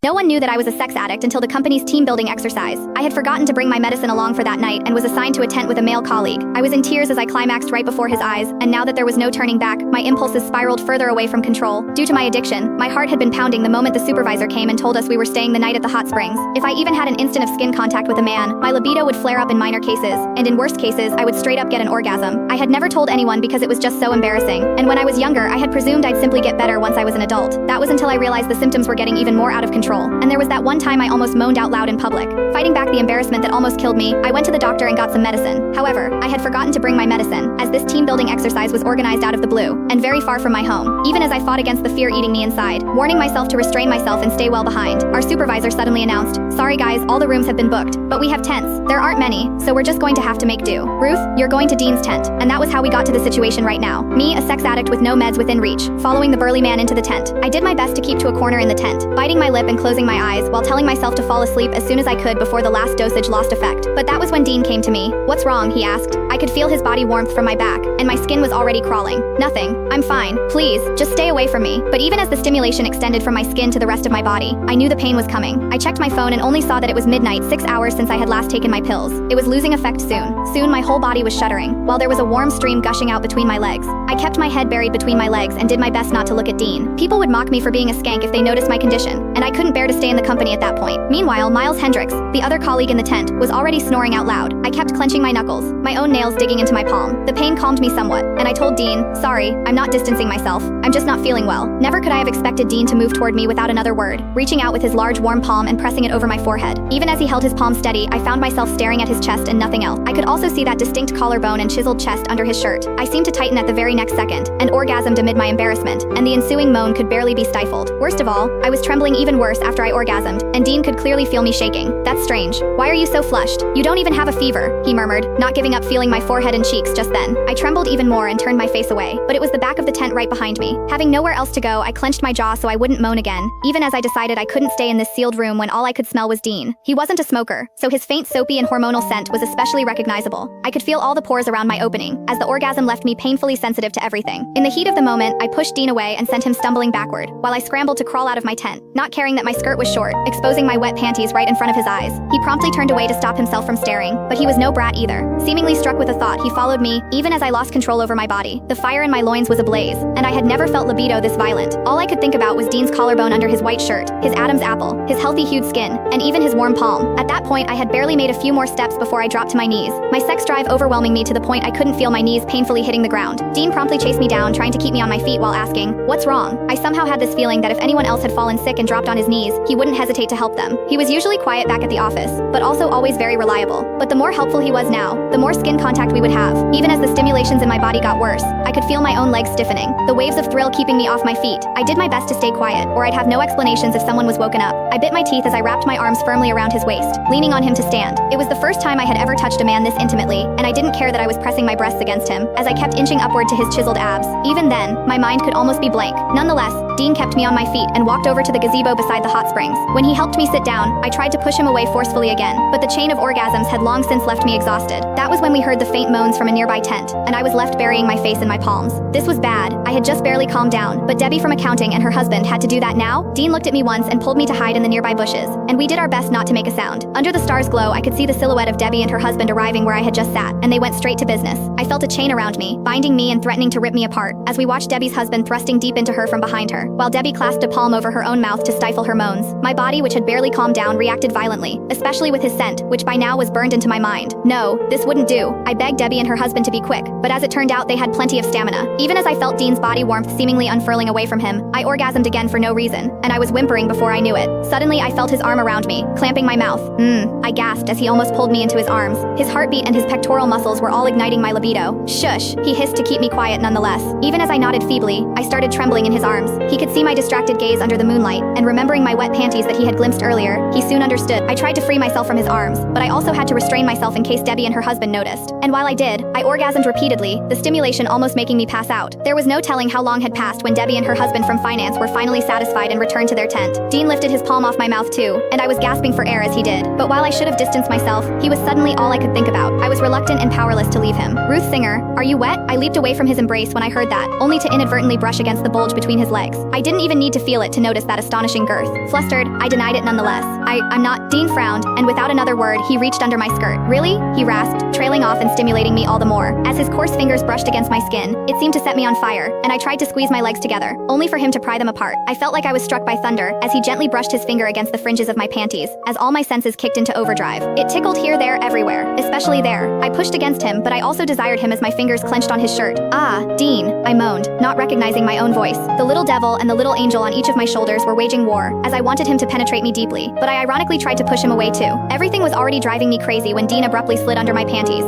No one knew that I was a sex addict until the company's team-building exercise. I had forgotten to bring my medicine along for that night and was assigned to a tent with a male colleague. I was in tears as I climaxed right before his eyes, and now that there was no turning back, my impulses spiraled further away from control. Due to my addiction, my heart had been pounding the moment the supervisor came and told us we were staying the night at the hot springs. If I even had an instant of skin contact with a man, my libido would flare up in minor cases, and in worst cases, I would straight up get an orgasm. I had never told anyone because it was just so embarrassing, and when I was younger, I had presumed I'd simply get better once I was an adult. That was until I realized the symptoms were getting even more out of control, and there was that one time I almost moaned out loud in public. Fighting back the embarrassment that almost killed me, I went to the doctor and got some medicine. However, I had forgotten to bring my medicine, as this team-building exercise was organized out of the blue, and very far from my home. Even as I fought against the fear eating me inside, warning myself to restrain myself and stay well behind, our supervisor suddenly announced, "Sorry guys, all the rooms have been booked, but we have tents. There aren't many, so we're just going to have to make do. Ruth, you're going to Dean's tent." And that was how we got to the situation right now. Me, a sex addict with no meds within reach, following the burly man into the tent. I did my best to keep to a corner in the tent, biting my lip and closing my eyes while telling myself to fall asleep as soon as I could before the last dosage lost effect. But that was when Dean came to me. "What's wrong?" he asked. I could feel his body warmth from my back, and my skin was already crawling. "Nothing. I'm fine. Please, just stay away from me." But even as the stimulation extended from my skin to the rest of my body, I knew the pain was coming. I checked my phone and only saw that it was midnight, 6 hours since I had last taken my pills. It was losing effect soon. Soon my whole body was shuddering, while there was a warm stream gushing out between my legs. I kept my head buried between my legs and did my best not to look at Dean. People would mock me for being a skank if they noticed my condition, and I couldn't bear to stay in the company at that point. Meanwhile, Miles Hendricks, the other colleague in the tent, was already snoring out loud. I kept clenching my knuckles, my own nails digging into my palm. The pain calmed me somewhat, and I told Dean, "Sorry, I'm not distancing myself. I'm just not feeling well." Never could I have expected Dean to move toward me without another word, reaching out with his large warm palm and pressing it over my forehead. Even as he held his palm steady, I found myself staring at his chest and nothing else. I could also see that distinct collarbone and chiseled chest under his shirt. I seemed to tighten at the very next second, and orgasmed amid my embarrassment, and the ensuing moan could barely be stifled. Worst of all, I was trembling even worse after I orgasmed, and Dean could clearly feel me shaking. "That's strange. Why are you so flushed? You don't even have a fever," he murmured, not giving up feeling my forehead and cheeks just then. I trembled even more and turned my face away, but it was the back of the tent right behind me. Having nowhere else to go, I clenched my jaw so I wouldn't moan again, even as I decided I couldn't stay in this sealed room when all I could smell was Dean. He wasn't a smoker, so his faint soapy and hormonal scent was especially recognizable. I could feel all the pores around my opening, as the orgasm left me painfully sensitive to everything. In the heat of the moment, I pushed Dean away and sent him stumbling backward, while I scrambled to crawl out of my tent, not caring that my skirt was short, exposing my wet panties right in front of his eyes. He promptly turned away to stop himself from staring, but he was no brat either. Seemingly struck with a thought, he followed me, even as I lost control over my body. The fire in my loins was ablaze, and I had never felt libido this violent. All I could think about was Dean's collarbone under his white shirt, his Adam's apple, his healthy-hued skin, and even his warm palm. At that point, I had barely made a few more steps before I dropped to my knees, my sex drive overwhelming me to the point I couldn't feel my knees painfully hitting the ground. Dean promptly chased me down, trying to keep me on my feet while asking, "What's wrong?" I somehow had this feeling that if anyone else had fallen sick and dropped on his knees, he wouldn't hesitate to help them. He was usually quiet back at the office, but also always very reliable. But the more helpful he was now, the more skin contact we would have. Even as the stimulations in my body got worse, I could feel my own legs stiffening, the waves of thrill keeping me off my feet. I did my best to stay quiet, or I'd have no explanations if someone was woken up. I bit my teeth as I wrapped my arms firmly around his waist, leaning on him to stand. It was the first time I had ever touched a man this intimately, and I didn't care that I was pressing my breasts against him, as I kept inching upward to his chiseled abs. Even then, my mind could almost be blank. Nonetheless, Dean kept me on my feet and walked over to the gazebo beside the hot springs. When he helped me sit down, I tried to push him away forcefully again, but the chain of orgasms had long since left me exhausted. That was when we heard the faint moans from a nearby tent, and I was left burying my face in my palms. This was bad. I had just barely calmed down, but Debbie from accounting and her husband had to do that now? Dean looked at me once and pulled me to hide in the nearby bushes, and we did our best not to make a sound. Under the stars' glow, I could see the silhouette of Debbie and her husband arriving where I had just sat, and they went straight to business. I felt a chain around me, binding me and threatening to rip me apart, as we watched Debbie's husband thrusting deep into her from behind her, while Debbie clasped a palm over her own mouth to stifle her moans. My body, which had barely calmed down, reacted violently, especially with his scent, which by now was burned into my mind. No, this wouldn't do. I begged Debbie and her husband to be quick, but as it turned out, they had plenty of stamina. Even as I felt Dean's body warmth seemingly unfurling away from him, I orgasmed again for no reason, and I was whimpering before I knew it. Suddenly, I felt his arm around me, clamping my mouth. I gasped as he almost pulled me into his arms. His heartbeat and his pectoral muscles were all igniting my libido. "Shush," he hissed to keep me quiet nonetheless. Even as I nodded feebly, I started trembling in his arms. He could see my distracted gaze under the moonlight, and remembering my wet panties that he had glimpsed earlier, he soon understood. I tried to free myself from his arms, but I also had to restrain myself in case Debbie and her husband noticed. And while I did, I orgasmed repeatedly, the stimulation almost making me pass out. There was no telling how long had passed when Debbie and her husband from finance were finally satisfied and returned to their tent. Dean lifted his palm off my mouth too, and I was gasping for air as he did. But while I should have distanced myself, he was suddenly all I could think about. I was reluctant and powerless to leave him. "Ruth Singer, are you wet?" I leaped away from his embrace when I heard that, only to inadvertently brush against the bulge between his legs. I didn't even need to feel it to notice that astonishing girth. Flustered, I denied it nonetheless. I'm not. Dean frowned, and without another word, he reached under my skirt. Really? He rasped, trailing off and stimulating me all the more. As his coarse fingers brushed against my skin, it seemed to set me on fire, and I tried to squeeze my legs together, only for him to pry them apart. I felt like I was struck by thunder, as he gently brushed his finger against the fringes of my panties, as all my senses kicked into overdrive. It tickled here, there, everywhere, especially there. I pushed against him, but I also desired him as my fingers clenched on his shirt. Ah, Dean, I moaned, not recognizing my own voice. The little devil and the little angel on each of my shoulders were waging war, as I wanted him to penetrate me deeply, but I ironically tried to push him away too. Everything was already driving me crazy when Dean abruptly slid under my panties.